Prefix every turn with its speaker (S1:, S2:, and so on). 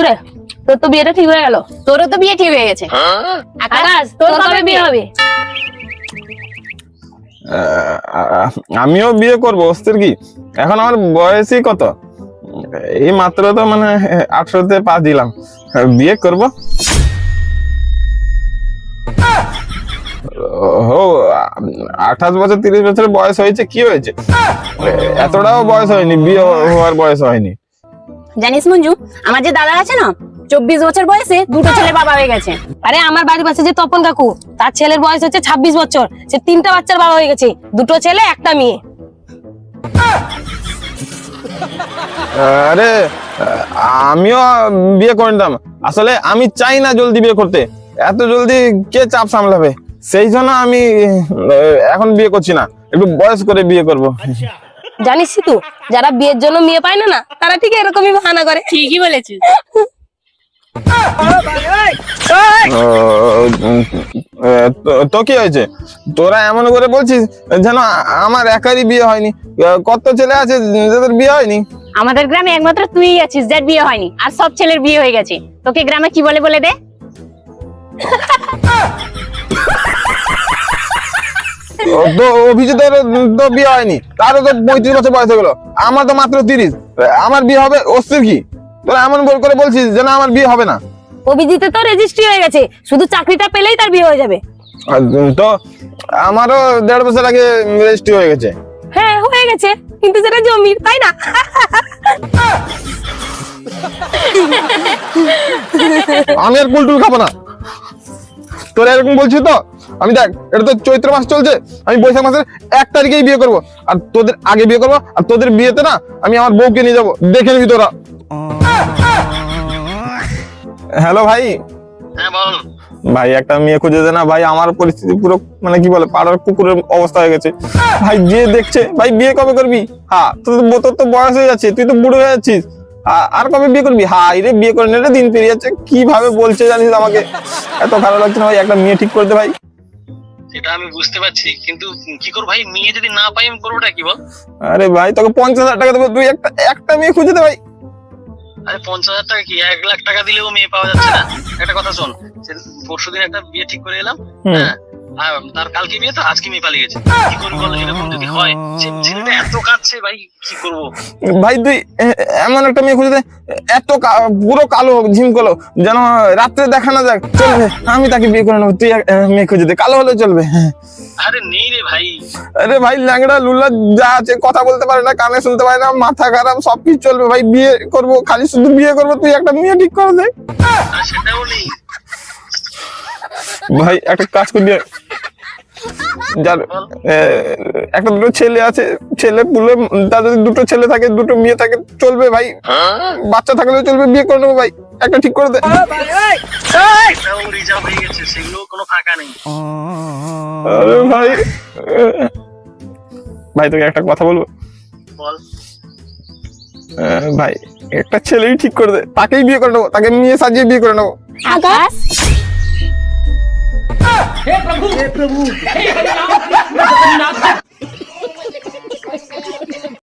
S1: রে তোর তো বিয়েটা ঠিক হয়ে গেল।
S2: তোরও তো বিয়ে ঠিক হয়ে গেছে।
S1: আকাশ তোর কবে বিয়ে হবে?
S3: আমিও বিয়ে করবো, অস্থির কি। এখন আমার বয়সই কত, এই মাত্র তো মানে 18-তে পা দিলাম, বিয়ে করব। ও 28 বছর 30 বছর বয়স হয়েছে, কি হয়েছে? এতটাও বয়স হয়নি, বিয়ে হওয়ার বয়স হয়নি।
S2: জানিস মঞ্জু, আমার যে দাদা আছে না, 24 বছর বয়সে দুটো ছেলে বাবা হয়ে গেছে।
S1: আরে আমার বাড়ির পাশে যে তপন কাকু, তার ছেলের বয়স হচ্ছে 26 বছর, সে 3টা বাচ্চার বাবা হয়ে গেছে, 2টো ছেলে 1টা মেয়ে।
S3: আরে আমিও বিয়ে করে নিতাম, আসলে আমি চাই না জলদি বিয়ে করতে, এত জলদি কে চাপ সামলাবে, সেই জন্য আমি এখন বিয়ে করছি না, একটু বয়স করে বিয়ে করব।
S1: জানিস তো, যারা বিয়ের জন্য মেয়ে পায় না না, তারা ঠিক এরকমই বাহানা করে।
S2: ঠিকই বলেছিস।
S3: তো কি হয়েছে, তোরা এমন করে বলছিস যেন আমার একারই বিয়ে হয়নি। কত ছেলে আছে যাদের বিয়ে হয়নি?
S2: আমাদের গ্রামে একমাত্র তুই আছিস যার বিয়ে হয়নি, আর সব ছেলের বিয়ে হয়ে গেছে। তোকে গ্রামে কি বলে বলে দে?
S3: তো অভিজিতের তো বিয়ে হয়নি, তারও তো 35 বছর বয়স হয়ে গেল, আমার তো মাত্র 30, আমার বিয়ে হবে? অস্থির কি, তোরা এমন করে বলছিস যেন আমার বিয়ে হবে না।
S1: অভিজিতে তো রেজিস্ট্রি হয়ে গেছে, শুধু চাকরিটা পেলেই তার বিয়ে হয়ে যাবে।
S3: তো আমারও 1.5 বছর আগে রেজিস্ট্রি হয়ে গেছে।
S1: হ্যাঁ হয়ে গেছে, কিন্তু সেটা জমির, তাই না?
S3: আমি আর কুলটুল খাবো না, তোরা এরকম বলছিস তো। আমি দেখ, এটা তো চৈত্র মাস চলছে, আমি বৈশাখ মাসের 1 তারিখেই বিয়ে করবো, আর তোদের আগে বিয়ে করবো, আর তোদের বিয়েতে না আমি আমার বউকে নিয়ে যাবো, দেখে নিবি তোরা। হ্যালো ভাই।
S4: হ্যাঁ বল
S3: ভাই একটা মেয়ে খুঁজে দে না ভাই, আমার পরিস্থিতি পুরো মানে কি বলে পাড়ার কুকুরের অবস্থা হয়ে গেছে ভাই, যে দেখছে ভাই বিয়ে কবে করবি? হ্যাঁ তোর তো বয়স হয়ে যাচ্ছে, তুই তো বুড়ো হয়ে যাচ্ছিস, আর কবে বিয়ে করবি? হাই রে, বিয়ে করে নিলে দিন পেরিয়ে যাচ্ছে, কিভাবে বলছে জানিস আমাকে, এত খারাপ লাগছে না ভাই, একটা মেয়ে ঠিক করে দে ভাই।
S4: সেটা আমি বুঝতে পারছি, কিন্তু কি করব ভাই, মেয়ে যদি না পাই আমি করবোটা কি বল?
S3: আরে ভাই তোকে 50,000 টাকা দেবো, তুই একটা মেয়ে খুঁজে দে ভাই।
S4: আরে 50,000 টাকা কি, 1 লাখ টাকা দিলেও মেয়ে পাওয়া যাচ্ছে না? একটা কথা শোন, পরশুদিন একটা বিয়ে ঠিক করে এলাম, হ্যাঁ, আর তার কালকে বিয়ে, তো আজকে মেয়ে পালিয়ে গেছে, কি করবি বল? এরকম যদি হয়, ছেলেটা এত কাঁদছে ভাই, কি করবো
S3: ভাই? তুই এমন একটা মেয়ে খুঁজে দে, পুরো কালো ঝিমকলো, যেন রাত্রে দেখা না যাক, চলবে, আমি তাকে বিয়ে করে নেবো, তুই মেয়ে খুঁজে দে, কালো হলে চলবে।
S4: আরে নেই রে ভাই।
S3: আরে ভাই ল্যাংড়া লুলা যা আছে, কথা বলতে পারে না, কানে শুনতে পারে না, মাথা খারাপ, সবকিছু চলবে ভাই, বিয়ে করবো, খালি শুধু বিয়ে করবো, তুই একটা মেয়ে ঠিক করে দে
S4: আর সেটাও নেই
S3: ভাই। একটা কাজ করি, যার একটা দুটো ছেলে আছে, ছেলে পুলে, তার যদি 2টো ছেলে থাকে 2টো মেয়ে থাকে চলবে ভাই, বাচ্চা থাকলেও চলবে, বিয়ে করে নেবো ভাই, একটা ঠিক করে দে।
S4: এটাও রিজার্ভ হয়ে গেছে, সেগুলো কোনো ফাঁকা নেই।
S3: আরে ভাই, ভাই তোকে একটা কথা বলবো
S4: বল।
S3: ভাই একটা ছেলেই ঠিক করে দে, তাকেই বিয়ে করে নেবো, তাকে নিয়ে সাজিয়ে বিয়ে করে নেবো।
S1: আকাশ
S5: हे प्रभु हे प्रभु हे हरि राम